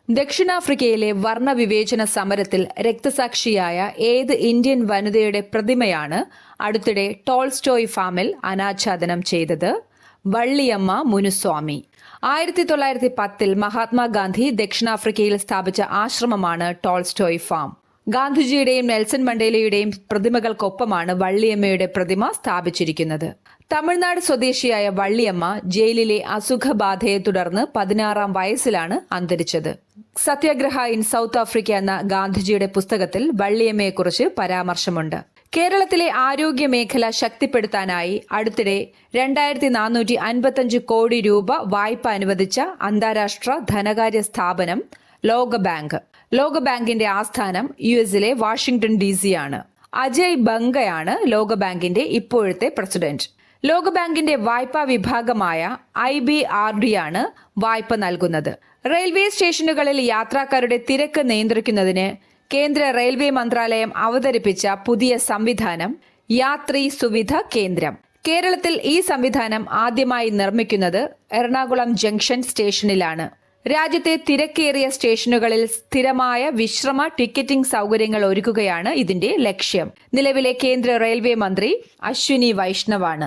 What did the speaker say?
ദക്ഷിണാഫ്രിക്കയിലെ വർണ്ണവിവേചന സമരത്തിൽ രക്തസാക്ഷിയായ ഏത് ഇന്ത്യൻ വനിതയുടെ പ്രതിമയാണ് അടുത്തിടെ ടോൾസ്റ്റോയ് ഫാമിൽ അനാച്ഛാദനം ചെയ്തത്? വള്ളിയമ്മ മുനുസ്വാമി. 1910 മഹാത്മാഗാന്ധി ദക്ഷിണാഫ്രിക്കയിൽ സ്ഥാപിച്ച ആശ്രമമാണ് ടോൾസ്റ്റോയ് ഫാം. ഗാന്ധിജിയുടെയും നെൽസൺ മണ്ടേലയുടെയും പ്രതിമകൾക്കൊപ്പമാണ് വള്ളിയമ്മയുടെ പ്രതിമ സ്ഥാപിച്ചിരിക്കുന്നത്. തമിഴ്നാട് സ്വദേശിയായ വള്ളിയമ്മ ജയിലിലെ അസുഖബാധയെ തുടർന്ന് 16-ാം വയസ്സിലാണ് അന്തരിച്ചത്. സത്യാഗ്രഹ ഇൻ സൗത്ത് ആഫ്രിക്ക എന്ന ഗാന്ധിജിയുടെ പുസ്തകത്തിൽ വള്ളിയമ്മയെക്കുറിച്ച് പരാമർശമുണ്ട്. കേരളത്തിലെ ആരോഗ്യ മേഖല ശക്തിപ്പെടുത്താനായി അടുത്തിടെ 2455 കോടി രൂപ വായ്പ അനുവദിച്ച അന്താരാഷ്ട്ര ധനകാര്യ സ്ഥാപനം ലോകബാങ്ക്. ലോകബാങ്കിന്റെ ആസ്ഥാനം യുഎസിലെ വാഷിംഗ്ടൺ DC ആണ്. അജയ് ബംഗയാണ് ലോകബാങ്കിന്റെ ഇപ്പോഴത്തെ പ്രസിഡന്റ്. ലോകബാങ്കിന്റെ വായ്പാ വിഭാഗമായ IBRD ആണ് വായ്പ നൽകുന്നത്. റെയിൽവേ സ്റ്റേഷനുകളിൽ യാത്രക്കാരുടെ തിരക്ക് നിയന്ത്രിക്കുന്നതിന് കേന്ദ്ര റെയിൽവേ മന്ത്രാലയം അവതരിപ്പിച്ച പുതിയ സംവിധാനം യാത്രി സുവിധ കേന്ദ്രം. കേരളത്തിൽ ഈ സംവിധാനം ആദ്യമായി നിർമ്മിക്കുന്നത് എറണാകുളം ജംഗ്ഷൻ സ്റ്റേഷനിലാണ്. രാജ്യത്തെ തിരക്കേറിയ സ്റ്റേഷനുകളിൽ സ്ഥിരമായ വിശ്രമ ടിക്കറ്റിംഗ് സൗകര്യങ്ങൾ ഒരുക്കുകയാണ് ഇതിന്റെ ലക്ഷ്യം. നിലവിലെ കേന്ദ്ര റെയിൽവേ മന്ത്രി അശ്വിനി വൈഷ്ണവാണ്.